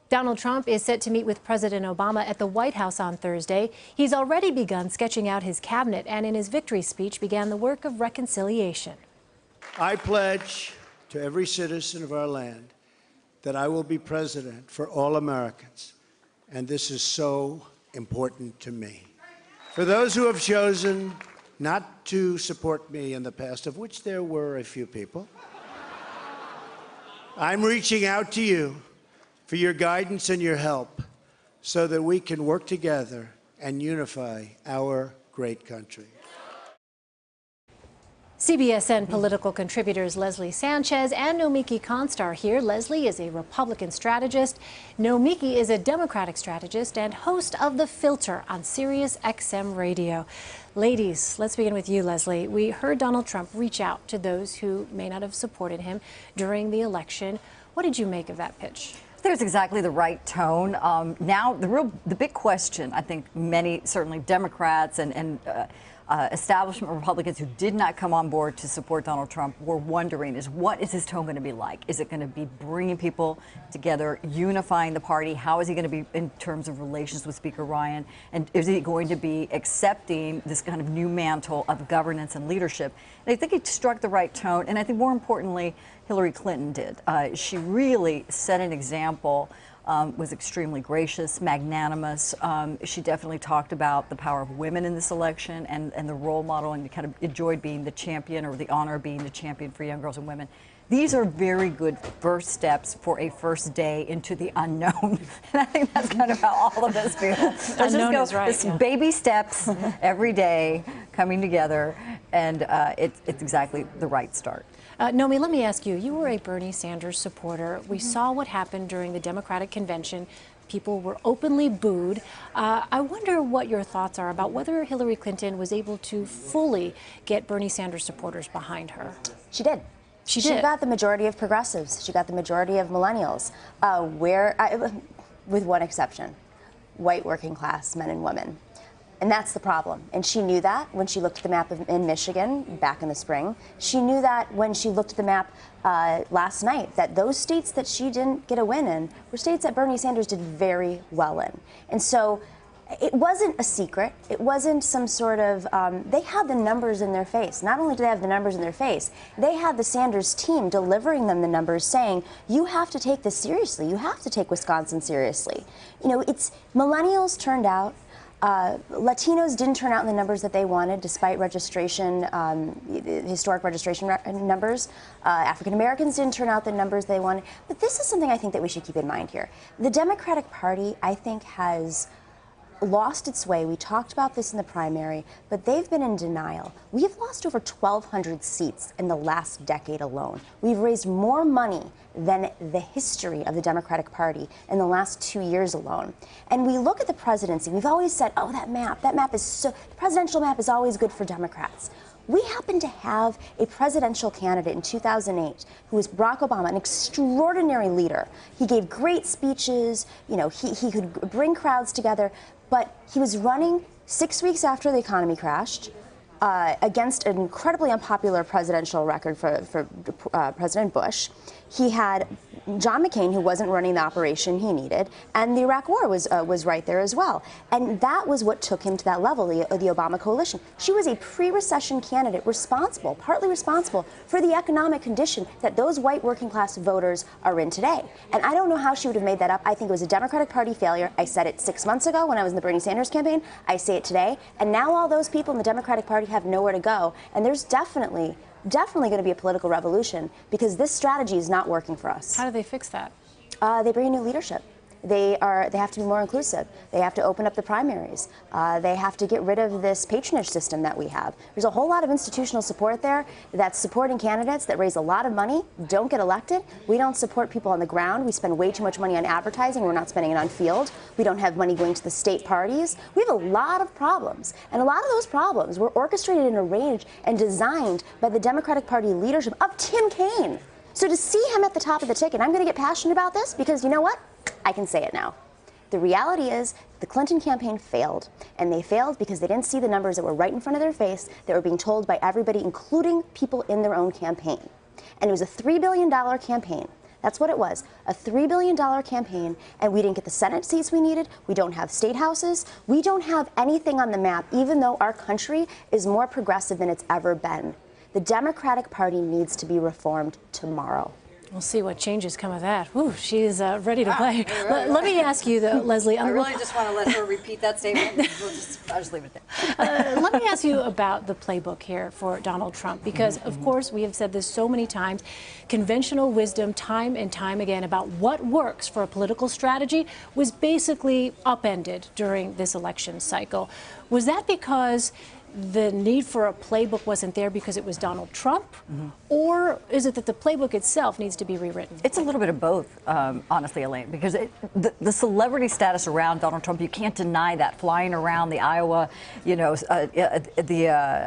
Donald Trump is set to meet with President Obama at the White House on Thursday. He's already begun sketching out his cabinet and in his victory speech began the work of reconciliation. I pledge to every citizen of our land that I will be president for all Americans, and this is so important to me. For those who have chosen not to support me in the past, of which there were a few people, I'm reaching out to you for your guidance and your help so that we can work together and unify our great country. CBSN political contributors Leslie Sanchez and Nomiki Konst are here. Leslie is a Republican strategist. Nomiki is a Democratic strategist and host of The Filter on Sirius XM Radio. Ladies, let's begin with you, Leslie. We heard Donald Trump reach out to those who may not have supported him during the election. What did you make of that pitch? There's exactly the right tone. Now, the big question, I think many, certainly Democrats and establishment Republicans who did not come on board to support Donald Trump were wondering is, what is his tone going to be like? Is it going to be bringing people together, unifying the party? How is he going to be in terms of relations with Speaker Ryan? And is he going to be accepting this kind of new mantle of governance and leadership? And I think he struck the right tone. And I think more importantly, Hillary Clinton did. She really set an example. Was extremely gracious, magnanimous. She definitely talked about the power of women in this election and the role model, and kind of enjoyed being the champion, or the honor of being the champion for young girls and women. These are very good first steps for a first day into the unknown. And I think that's kind of how all of us feel. Let's just go baby steps every day coming together, and it's exactly the right start. Nomi, let me ask you, you were a Bernie Sanders supporter. We saw what happened during the Democratic convention. People were openly booed. I wonder what your thoughts are about whether Hillary Clinton was able to fully get Bernie Sanders supporters behind her. She did. She got the majority of progressives. She got the majority of millennials, with one exception, white working class men and women. And that's the problem. And she knew that when she looked at the map in Michigan back in the spring. She knew that when she looked at the map last night, that those states that she didn't get a win in were states that Bernie Sanders did very well in. And so it wasn't a secret. It wasn't some sort of, they had the numbers in their face. Not only did they have the numbers in their face, they had the Sanders team delivering them the numbers saying, you have to take this seriously. You have to take Wisconsin seriously. You know, millennials turned out. Latinos didn't turn out in the numbers that they wanted, despite registration, historic registration numbers. African Americans didn't turn out the numbers they wanted. But this is something I think that we should keep in mind here. The Democratic Party, I think, has lost its way. We talked about this in the primary, but they've been in denial. We have lost over 1,200 seats in the last decade alone. We've raised more money than the history of the Democratic Party in the last 2 years alone. And we look at the presidency. We've always said, oh, that map is so, the presidential map is always good for Democrats. We happen to have a presidential candidate in 2008 who was Barack Obama, an extraordinary leader. He gave great speeches, you know, he could bring crowds together, but he was running 6 weeks after the economy crashed against an incredibly unpopular presidential record for President Bush. He had John McCain, who wasn't running the operation he needed, and the Iraq War was right there as well. And that was what took him to that level, the Obama coalition. She was a pre-recession candidate, partly responsible for the economic condition that those white working class voters are in today. And I don't know how she would have made that up. I think it was a Democratic Party failure. I said it 6 months ago when I was in the Bernie Sanders campaign. I say it today. And now all those people in the Democratic Party have nowhere to go. And there's definitely going to be a political revolution because this strategy is not working for us. How do they fix that? They bring in new leadership. They have to be more inclusive. They have to open up the primaries. They have to get rid of this patronage system that we have. There's a whole lot of institutional support there that's supporting candidates that raise a lot of money, don't get elected. We don't support people on the ground. We spend way too much money on advertising. We're not spending it on field. We don't have money going to the state parties. We have a lot of problems. And a lot of those problems were orchestrated and arranged and designed by the Democratic Party leadership of Tim Kaine. So to see him at the top of the ticket, I'm going to get passionate about this because you know what? I can say it now. The reality is the Clinton campaign failed, and they failed because they didn't see the numbers that were right in front of their face that were being told by everybody, including people in their own campaign. And it was a $3 billion campaign That's what it was, a $3 billion campaign, and we didn't get the Senate seats we needed. We don't have state houses. We don't have anything on the map, even though our country is more progressive than it's ever been. The Democratic Party needs to be reformed tomorrow. We'll see what changes come of that. Whew, she's ready to play. Let me ask you, though, Leslie. I really just want to let her repeat that statement. I'll just leave it there. Let me ask you about the playbook here for Donald Trump, because, of course, we have said this so many times. Conventional wisdom, time and time again, about what works for a political strategy was basically upended during this election cycle. Was that because the need for a playbook wasn't there because it was Donald Trump? Or is it that the playbook itself needs to be rewritten? It's a little bit of both, honestly, Elaine, because the celebrity status around Donald Trump, you can't deny that. Flying around the Iowa,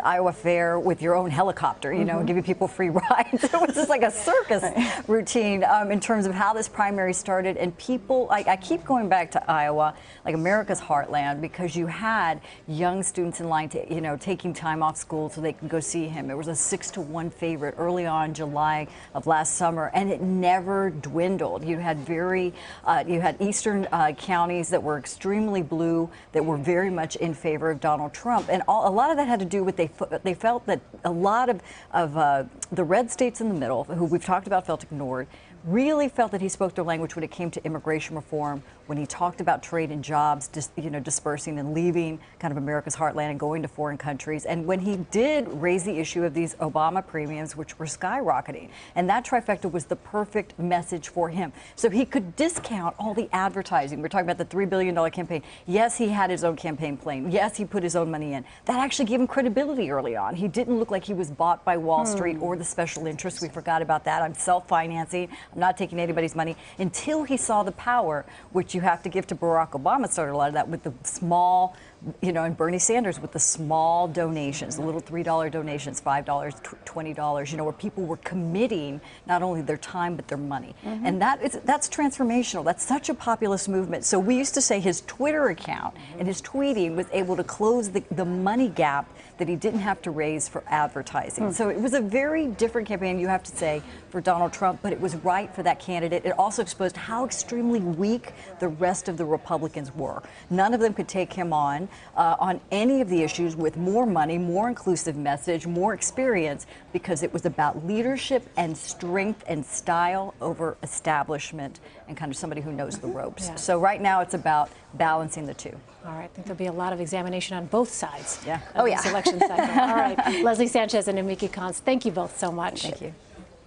Iowa fair with your own helicopter, and giving people free rides. It was just like a circus routine in terms of how this primary started. And people, I keep going back to Iowa, like America's heartland, because you had young students in line to, taking time off school so they can go see him. It was a 6-1 favorite early on July of last summer, and it never dwindled. You had eastern counties that were extremely blue that were very much in favor of Donald Trump, and a lot of that had to do with they felt that a lot of the red states in the middle, who we've talked about, felt ignored. Really felt that he spoke their language when it came to immigration reform, when he talked about trade and jobs, dispersing and leaving kind of America's heartland and going to foreign countries. And when he did raise the issue of these Obama premiums, which were skyrocketing, and that trifecta was the perfect message for him. So he could discount all the advertising. We're talking about the $3 billion campaign. Yes, he had his own campaign plane. Yes, he put his own money in. That actually gave him credibility early on. He didn't look like he was bought by Wall Street or the special interests. We forgot about that. I'm self-financing. I'm not taking anybody's money, until he saw the power, which you have to give to Barack Obama. Started a lot of that with the small, and Bernie Sanders with the small donations, the little $3 donations, $5, $20, where people were committing not only their time but their money. And that's transformational. That's such a populist movement. So we used to say his Twitter account and his tweeting was able to close the money gap that he didn't have to raise for advertising. So it was a very different campaign, you have to say, for Donald Trump, but it was right for that candidate. It also exposed how extremely weak the rest of the Republicans were. None of them could take him on any of the issues with more money, more inclusive message, more experience, because it was about leadership and strength and style over establishment and kind of somebody who knows the ropes. Yeah. So right now it's about balancing the two. All right, I think there'll be a lot of examination on both sides of this election cycle. All right, Leslie Sanchez and Nomiki Konst, thank you both so much. Thank you.